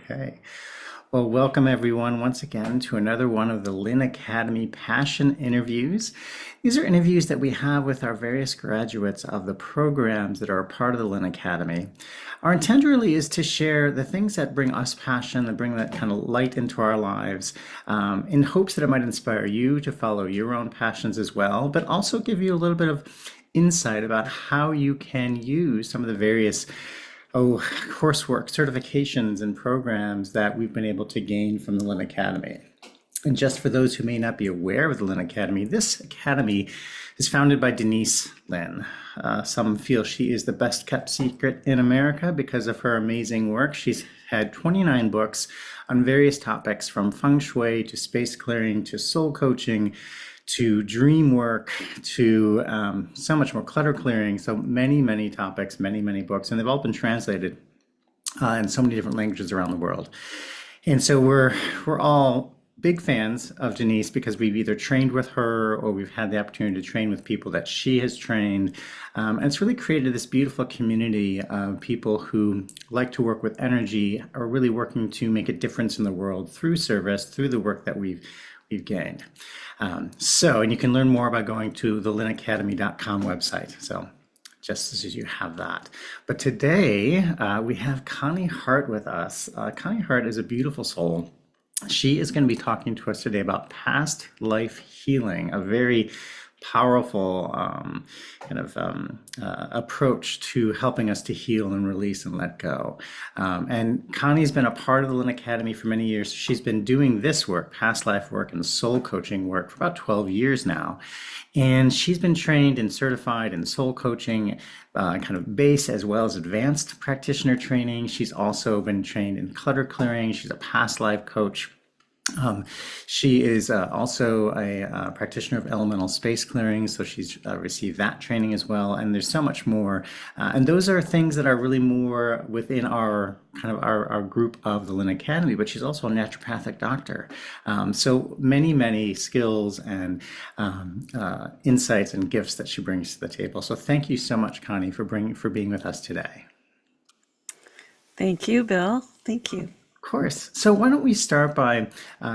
Okay. Well, welcome everyone once again to another one of the Lynn Academy Passion Interviews. These are interviews that we have with our various graduates of the programs that are a part of the Lynn Academy. Our intent really is to share the things that bring us passion, that bring that kind of light into our lives, in hopes that it might inspire you to follow your own passions as well, but also give you a little bit of insight about how you can use some of the various coursework, certifications, and programs that we've been able to gain from the Lynn Academy. And just for those who may not be aware of the Lynn Academy, this academy is founded by Denise Lynn. Some feel she is the best kept secret in America because of her amazing work. She's had 29 books on various topics, from feng shui to space clearing to soul coaching to dream work, to so much more, clutter clearing. So many topics, many books, and they've all been translated in so many different languages around the world. And so we're all big fans of Denise because we've either trained with her or we've had the opportunity to train with people that she has trained. And it's really created this beautiful community of people who like to work with energy, are really working to make a difference in the world through service, through the work that we've gained. And you can learn more by going to the lynnacademy.com website. So just as you have that. But today we have Connie Hart with us. Connie Hart is a beautiful soul. She is going to be talking to us today about past life healing, a very powerful approach to helping us to heal and release and let go. And Connie's been a part of the Lynn Academy for many years. She's been doing this work, past life work and soul coaching work, for about 12 years now. And she's been trained and certified in soul coaching, kind of base as well as advanced practitioner training. She's also been trained in clutter clearing. She's a past life coach. She is also a practitioner of elemental space clearing, so she's received that training as well. And there's so much more. And those are things that are really more within our kind of our group of the Lynn Academy, but she's also a naturopathic doctor. So many skills and insights and gifts that she brings to the table. So thank you so much, Connie, for being with us today. Thank you, Bill. Thank you. Of course. So why don't we start by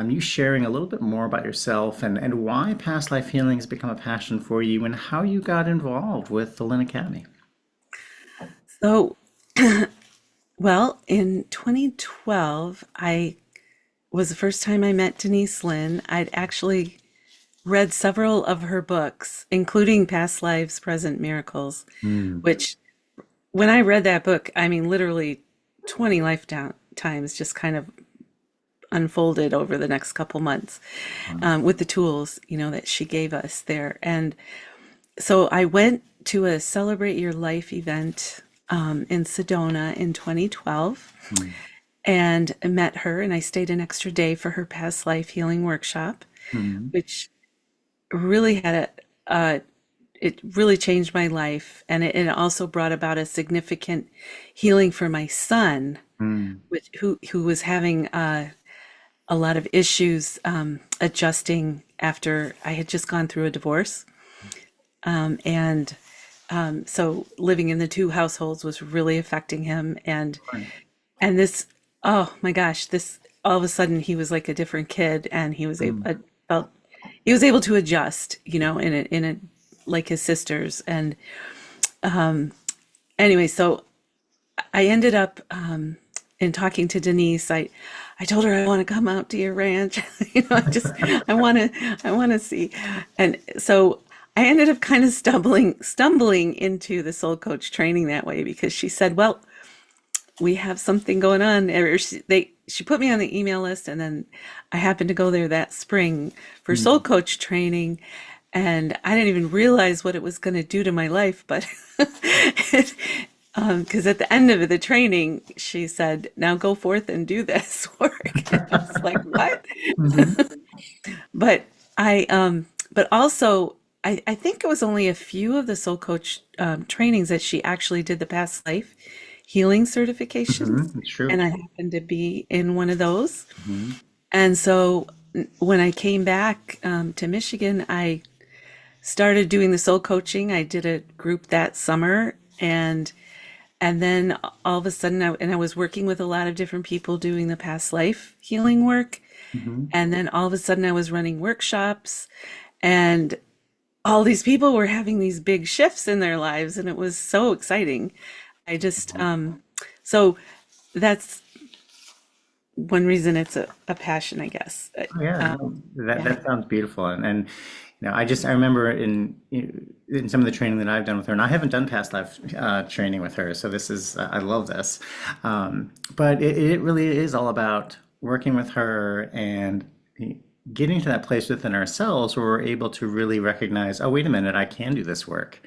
you sharing a little bit more about yourself and why past life healing has become a passion for you and how you got involved with the Lynn Academy. So, well, in 2012, I was the first time I met Denise Lynn. I'd actually read several of her books, including Past Lives, Present Miracles, which when I read that book, I mean, literally 20 lifetimes just kind of unfolded over the next couple months with the tools, that she gave us there. And so I went to a Celebrate Your Life event in Sedona in 2012 and met her, and I stayed an extra day for her past life healing workshop, which really had it really changed my life. And it also brought about a significant healing for my son, who was having a lot of issues adjusting after I had just gone through a divorce. So living in the two households was really affecting him. And this, oh my gosh, this, all of a sudden he was like a different kid, and he was able to adjust, in a like his sisters. And anyway, so I ended up in talking to Denise. I told her I want to come out to your ranch. I want to see. And so I ended up kind of stumbling into the soul coach training that way, because she said, well, we have something going on. Or she put me on the email list, and then I happened to go there that spring for soul coach training. And I didn't even realize what it was going to do to my life, but because at the end of the training, she said, now go forth and do this work. And I was like, what? But also, I think it was only a few of the soul coach trainings that she actually did the past life healing certifications. True. And I happened to be in one of those. And so when I came back to Michigan, I started doing the soul coaching. I did a group that summer, and And then all of a sudden, I was working with a lot of different people doing the past life healing work. Hmm. And then all of a sudden, I was running workshops, and all these people were having these big shifts in their lives, and it was so exciting. I just, so that's one reason it's a passion, I guess. Oh, yeah, Um, no, that yeah. that sounds beautiful, and I remember in some of the training that I've done with her, and I haven't done past life training with her, so this is I love this, but it really is all about working with her and getting to that place within ourselves where we're able to really recognize, oh, wait a minute, I can do this work.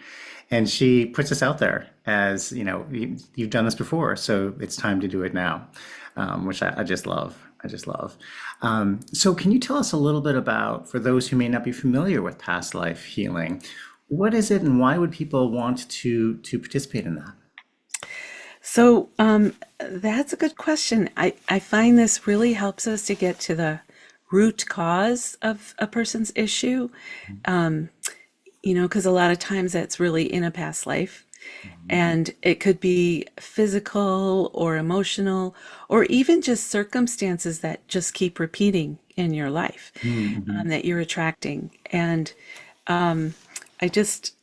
And she puts us out there as, you've done this before, so it's time to do it now, which I just love. I just love. So, can you tell us a little bit about, for those who may not be familiar with past life healing, what is it and why would people want to participate in that? So that's a good question. I find this really helps us to get to the root cause of a person's issue, because a lot of times that's really in a past life. And it could be physical or emotional, or even just circumstances that just keep repeating in your life, Mm-hmm. that you're attracting. And I just,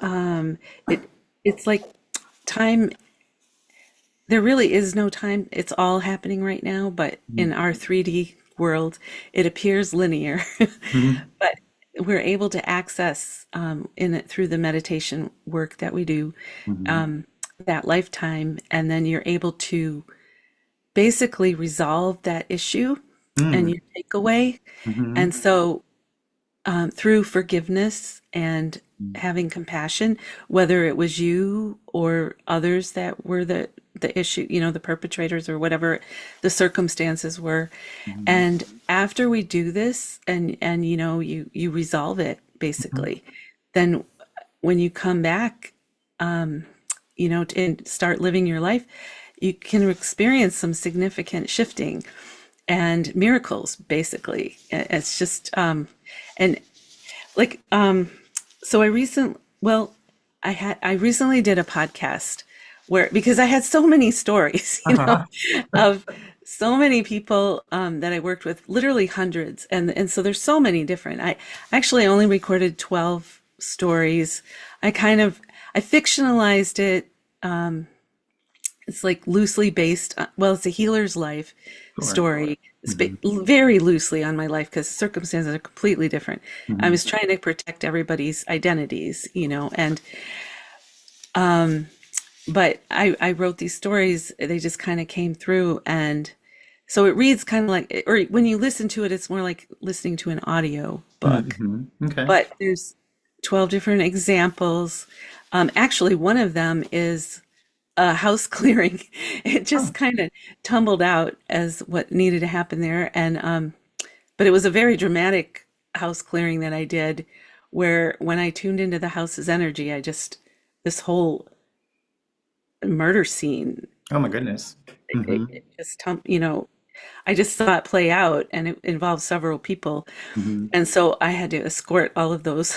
it, it's like time, there really is no time. It's all happening right now, but in our 3D world, it appears linear. But we're able to access in it through the meditation work that we do, Hmm. um, that lifetime, and then you're able to basically resolve that issue and your takeaway. Hmm. And so through forgiveness and having compassion, whether it was you or others that were the issue, the perpetrators or whatever the circumstances were. Hmm. And after we do this and you resolve it basically, then when you come back, and start living your life, you can experience some significant shifting and miracles basically. It's just and like so I recently did a podcast where, because I had so many stories, Uh-huh. of so many people that I worked with, literally hundreds, and so there's so many different. I actually only recorded 12 stories. I fictionalized it. It's like loosely based well, it's a healer's life Sure. story. It's Hmm. very loosely on my life because circumstances are completely different. I Hmm. was trying to protect everybody's identities, and but I wrote these stories. They just kind of came through, and so it reads kind of like, or when you listen to it, it's more like listening to an audio book. Hmm. Okay. But there's 12 different examples. Actually, one of them is a house clearing. It just Oh. kind of tumbled out as what needed to happen there. And but it was a very dramatic house clearing that I did, where when I tuned into the house's energy, this whole murder scene, Oh my goodness. Hmm. it just, I just saw it play out, and it involved several people. Hmm. And so I had to escort all of those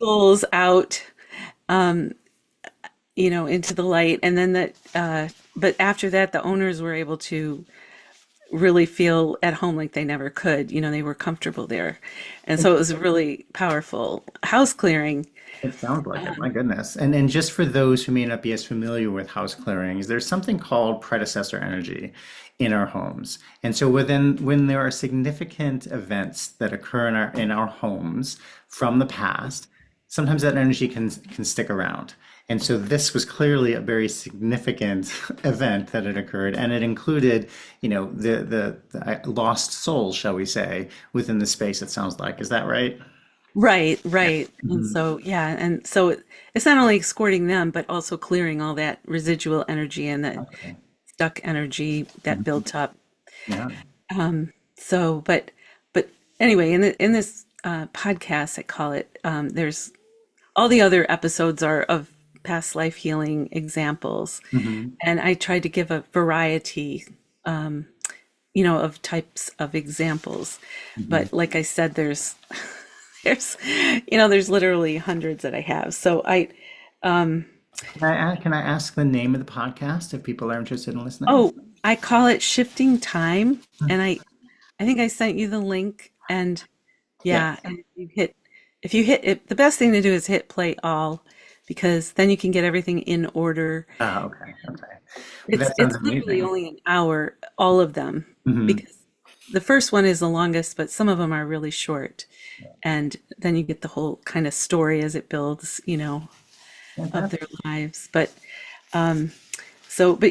souls out, into the light. And then but after that, the owners were able to really feel at home like they never could. They were comfortable there. And so it was a really powerful house clearing. It sounds like it. My goodness. And just for those who may not be as familiar with house clearings, there's something called predecessor energy in our homes. And so when there are significant events that occur in our homes from the past, sometimes that energy can stick around. And so this was clearly a very significant event that had occurred, and it included, the lost soul, shall we say, within the space. It sounds like. Is that right? Right, Yeah. right. And Mhm. so, yeah, and so it's not only escorting them, but also clearing all that residual energy and that Okay. stuck energy that Mhm. built up. Yeah. So, but anyway, in this podcast, I call it. There's all the other episodes are of past life healing examples, Hmm. and I tried to give a variety, of types of examples. Hmm. But like I said, there's there's literally hundreds that I have. So Can I ask the name of the podcast if people are interested in listening? Oh, I call it shifting time, and I think I sent you the link, and Yeah. yeah, and if you hit it, the best thing to do is hit play all, because then you can get everything in order. Oh, okay. Okay. Well, that sounds It's literally amazing. only an hour, all of them, Hmm. because the first one is the longest, but some of them are really short. And then you get the whole kind of story as it builds, of their Fantastic. lives. But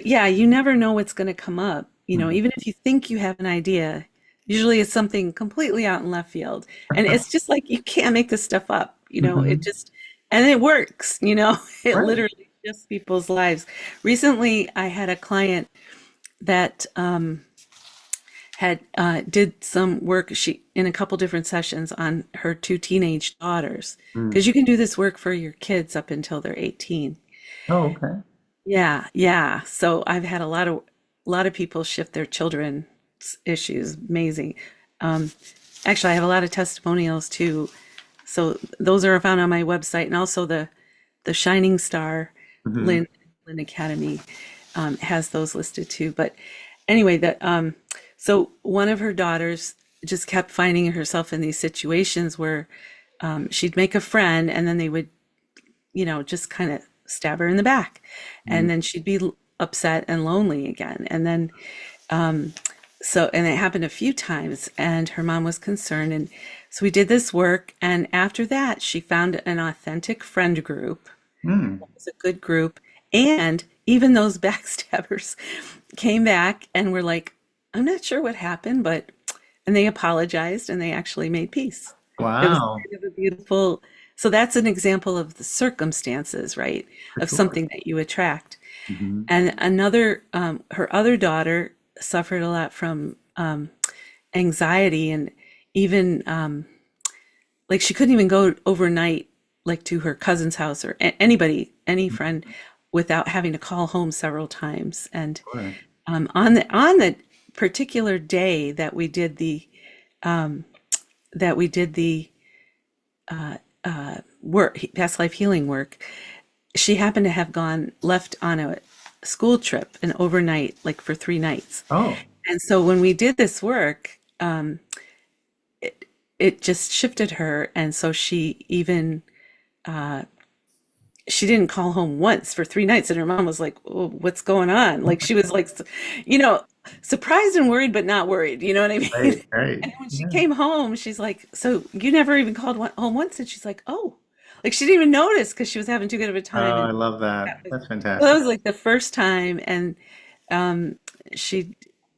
yeah, you never know what's going to come up. Mhm. Even if you think you have an idea, usually it's something completely out in left field. And it's just like you can't make this stuff up. It Mhm. just, and it works, it Right. literally shifts people's lives. Recently, I had a client that had did some work she in a couple different sessions on her two teenage daughters, Mm. because you can do this work for your kids up until they're 18. Oh, okay. Yeah, yeah. So I've had a lot of people shift their children's issues. Amazing. Um, Actually, I have a lot of testimonials too. So those are found on my website, and also the Shining Star Hmm. Lynn Academy has those listed too. But anyway, so one of her daughters just kept finding herself in these situations where she'd make a friend, and then they would just kind of stab her in the back. And then she'd be upset and lonely again. And then, and it happened a few times, and her mom was concerned. And so we did this work. And after that, she found an authentic friend group. Mm. It was a good group. And even those backstabbers came back and were like, I'm not sure what happened, and they apologized and they actually made peace. It was Wow. kind of a beautiful, so that's an example of the circumstances, right? For Of sure. something that you attract. Hmm. And her other daughter suffered a lot from anxiety, and even like she couldn't even go overnight, like to her cousin's house or anybody, any friend, without having to call home several times. And Sure. on the particular day that we did the work, past life healing work, she happened to have gone left on a school trip and overnight, like for 3 nights. Oh, And so when we did this work, it just shifted her. And so she didn't call home once for 3 nights. And her mom was like, oh, what's going on? Like she was like, you know, surprised and worried, but not worried. You know what I mean? right, right. And when she Yeah. came home, she's like, so you never even called home once? And she's like, oh, like she didn't even notice because she was having too good of a Oh, time. And I love that. that was, That's well, that fantastic. was like the first time. And she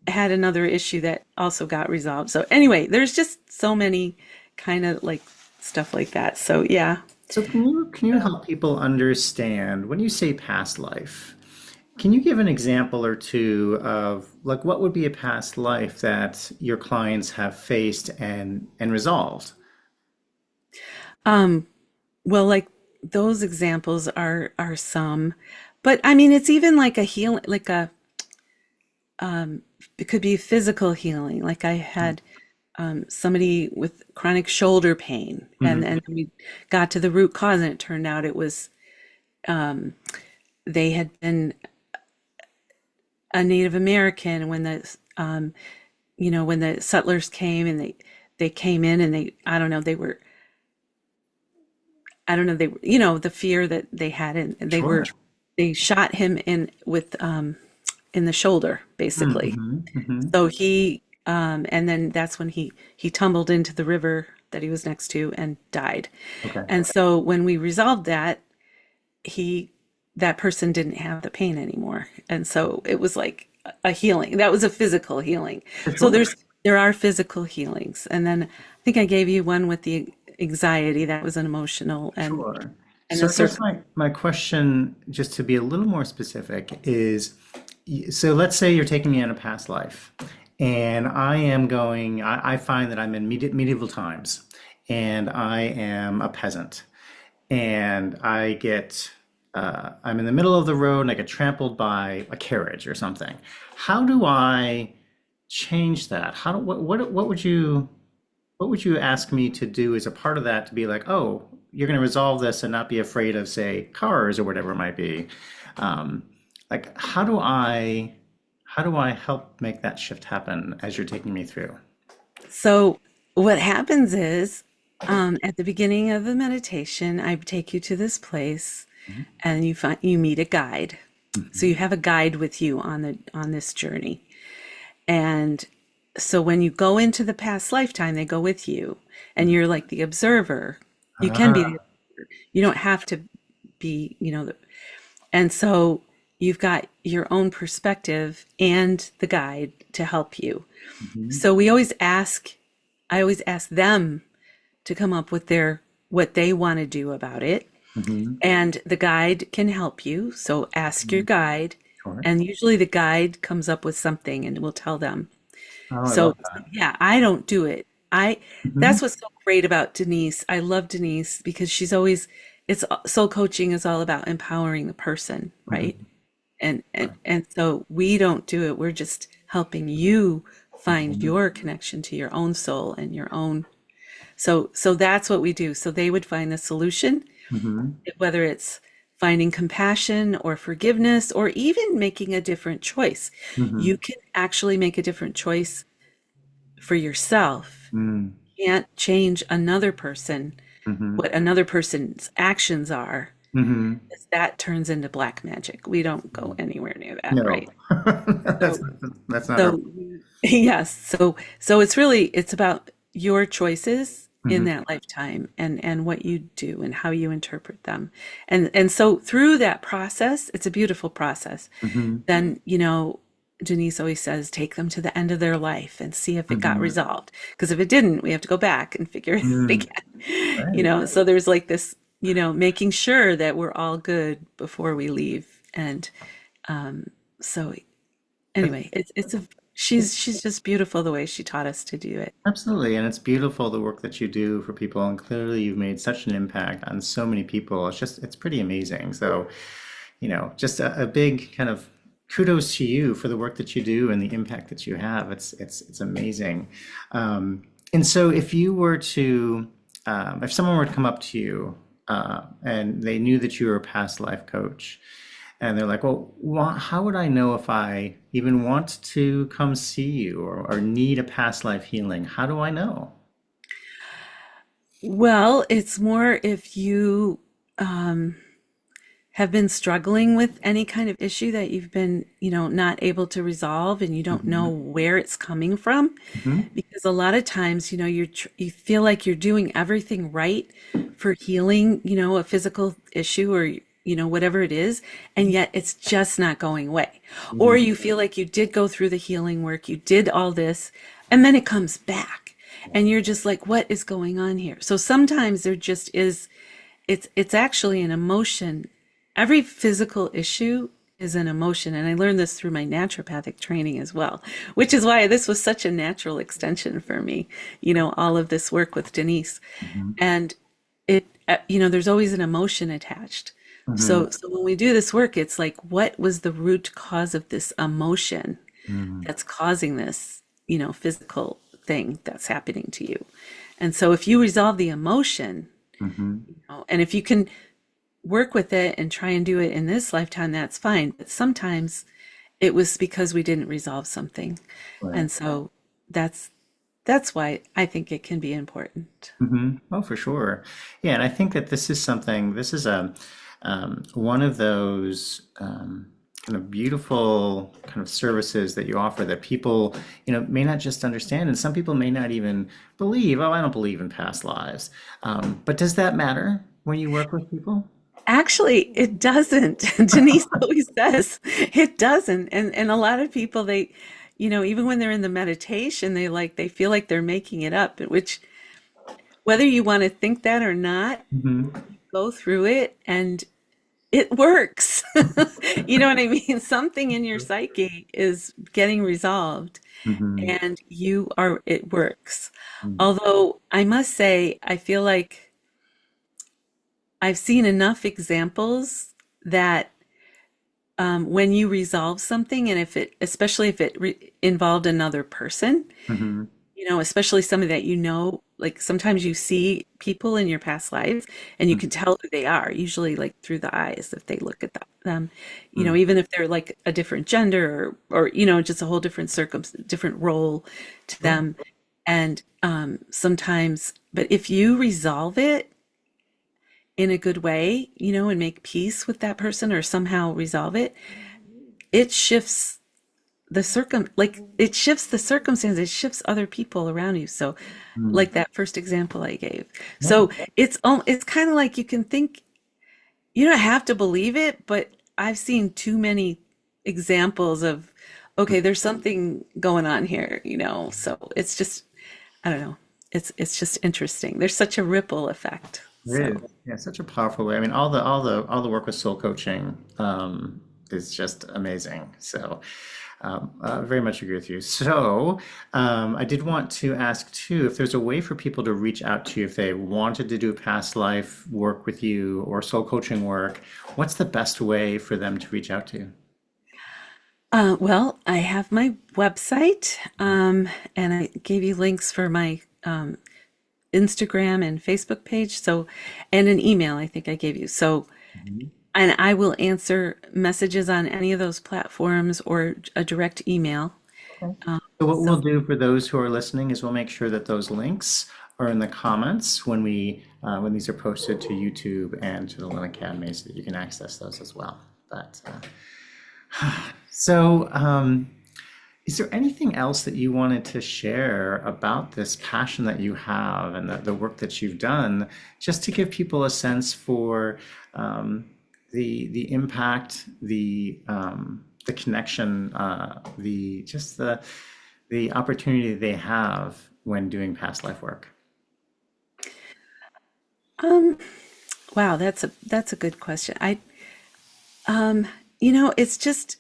had another issue that also got resolved. So anyway, there's just so many kind of like stuff like that. So yeah. So can you help people understand when you say past life? Can you give an example or two of like what would be a past life that your clients have faced and resolved? Um, well, like those examples are some, but I mean, it's even like a healing, like it could be physical healing. Like I had somebody with chronic shoulder pain, and Hmm. then we got to the root cause, and it turned out it was they had been a Native American when when the settlers came, and they came in, and I don't know, they were, the fear that they had, and Sure. they shot him in the shoulder, basically. Hmm. Hmm. So and then that's when he tumbled into the river that he was next to and died. Okay. And so when we resolved that, he that person didn't have the pain anymore. And so it was like a healing. That was a physical healing. For So sure. there are physical healings. And then I think I gave you one with the anxiety. That was an emotional, Sure. and the So I guess circle. my question, just to be a little more specific, is so let's say you're taking me on a past life, and I find that I'm in medieval times, and I am a peasant, and I'm in the middle of the road and I get trampled by a carriage or something. How do I change that? What would you what would you ask me to do as a part of that to be like, oh, you're going to resolve this and not be afraid of, say, cars or whatever it might be? Um, like, how do I help make that shift happen as you're taking me through? So what happens is, at the beginning of the meditation, I take you to this place, Mhm. and you meet a guide. So Mhm. you have a guide with you on this journey. And so when you go into the past lifetime, they go with you, and you're like the observer. You can be Ah, the, you don't have to be, and so you've got your own perspective and the guide to help you. mhm, So I always ask them to come up with what they want to do about it. mhm, And the guide can help you. So ask your mhm. guide. Sure. And usually the guide comes up with something and will tell them. Oh, I So love that. yeah, I don't do it. Mhm, That's what's so great about Denise. I love Denise because it's soul coaching is all about empowering the person, right? mhm, And so we don't do it. We're just helping you find mhm, your connection to your own soul and your own. So that's what we do. So they would find the solution, mhm, whether it's finding compassion or forgiveness or even making a different choice. mhm, You can actually make a different choice for yourself. mhm, You can't change another person, mhm, what another person's actions are, mhm. 'cause that turns into black magic. We don't go anywhere near that, No, right? that's So, that's not our. so yes, so it's about your choices in Mhm, that lifetime and what you do and how you interpret them. And so through that process, it's a beautiful process. mhm, Then, Denise always says, take them to the end of their life and see if it got mhm, resolved. Because if it didn't, we have to go back and figure it mhm. again. Right. So there's like this, making sure that we're all good before we leave. And so anyway, she's just beautiful the way she taught us to do it. Absolutely, and it's beautiful the work that you do for people, and clearly you've made such an impact on so many people. It's pretty amazing. So, just a big kind of kudos to you for the work that you do and the impact that you have. It's amazing. And so, if someone were to come up to you and they knew that you were a past life coach, and they're like, well, how would I know if I even want to come see you or need a past life healing? How do I know? Well, it's more if you um, have been struggling with any kind of issue that you've been, not able to resolve and you don't know Hmm. where it's coming from. Hmm. Because a lot of times, you feel like you're doing everything right for healing, a physical issue or, whatever it is, and yet it's just not going away. Or you feel like you did go through the healing work, you did all this, and then it comes back. And you're just like, what is going on here? So sometimes there just is, it's actually an emotion. Every physical issue is an emotion. And I learned this through my naturopathic training as well, which is why this was such a natural extension for me, all of this work with Denise. Hmm. And there's always an emotion attached. Hmm. So when we do this work, it's like, what was the root cause of this emotion Hmm. that's causing this, physical thing that's happening to you? And so if you resolve the emotion, Hmm. and if you can work with it and try and do it in this lifetime, that's fine. But sometimes it was because we didn't resolve something. Right. And so that's that's why I think it can be important. Hmm. Oh, for sure. Yeah, and I think that this is a one of those kind of beautiful kind of services that you offer that people, may not just understand, and some people may not even believe, oh, I don't believe in past lives. But does that matter when you work with people? Actually, it doesn't. Denise always says it doesn't. And a lot of people even when they're in the meditation, they feel like they're making it up, which whether you want to think that or not, Hmm. go through it and it works. You know what I mean? Something in your psyche is getting resolved Hmm. and it works. Although I must say, I feel like I've seen enough examples that when you resolve something, and especially if it involved another person, Hmm. especially somebody that like sometimes you see people in your past lives and you can tell who they are, usually like through the eyes if they look at them, Mm-hmm. even if they're like a different gender or just a whole different role to Sure. them. And sometimes, but if you resolve it in a good way, and make peace with that person or somehow resolve it, it shifts it shifts the circumstance, it shifts other people around you. So Mm. like that first example I gave. Yeah. So it's kind of like you can think, you don't have to believe it, but I've seen too many examples of, okay, there's something going on here, so it's just, I don't know, it's just interesting. There's such a ripple effect. It So is. Yeah, such a powerful way. I mean, all the work with soul coaching is just amazing. So, very much agree with you. So, I did want to ask too if there's a way for people to reach out to you if they wanted to do past life work with you or soul coaching work. What's the best way for them to reach out to you? well, I have my website, and I gave you links for my Instagram and Facebook page. So, and an email I think I gave you. So, Mhm. and I will answer messages on any of those platforms or a direct email. Okay. So what we'll So, do for those who are listening is we'll make sure that those links are in the comments when these are posted to YouTube and to the Lynn Academy, so that you can access those as well. But so, is there anything else that you wanted to share about this passion that you have and the work that you've done, just to give people a sense for the impact, the connection, the opportunity they have when doing past life work? um, wow, that's a good question. It's just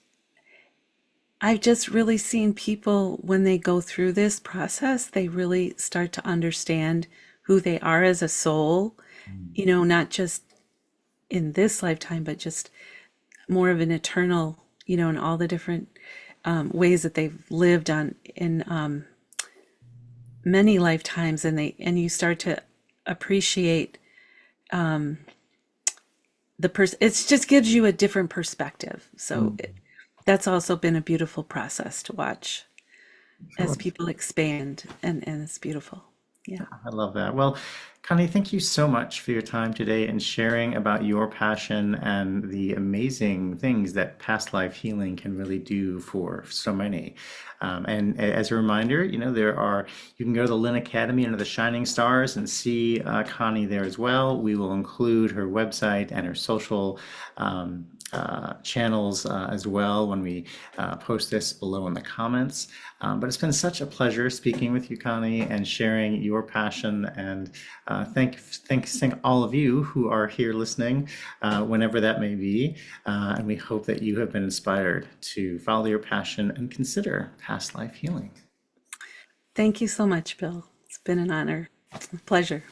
I've just really seen people when they go through this process, they really start to understand who they are as a soul, not just in this lifetime, but just more of an eternal, in all the different ways that they've lived on in many lifetimes, and you start to appreciate the person. It just gives you a different perspective. So that's also been a beautiful process to watch as Sure. people expand, and it's beautiful. Yeah. I love that. Well, Connie, thank you so much for your time today and sharing about your passion and the amazing things that past life healing can really do for so many. As a reminder, you can go to the Lynn Academy under the Shining Stars and see Connie there as well. We will include her website and her social channels as well when we post this below in the comments. But it's been such a pleasure speaking with you, Connie, and sharing your passion. And thank all of you who are here listening, whenever that may be. And we hope that you have been inspired to follow your passion and consider past life healing. Thank you so much, Bill. It's been an honor, a pleasure.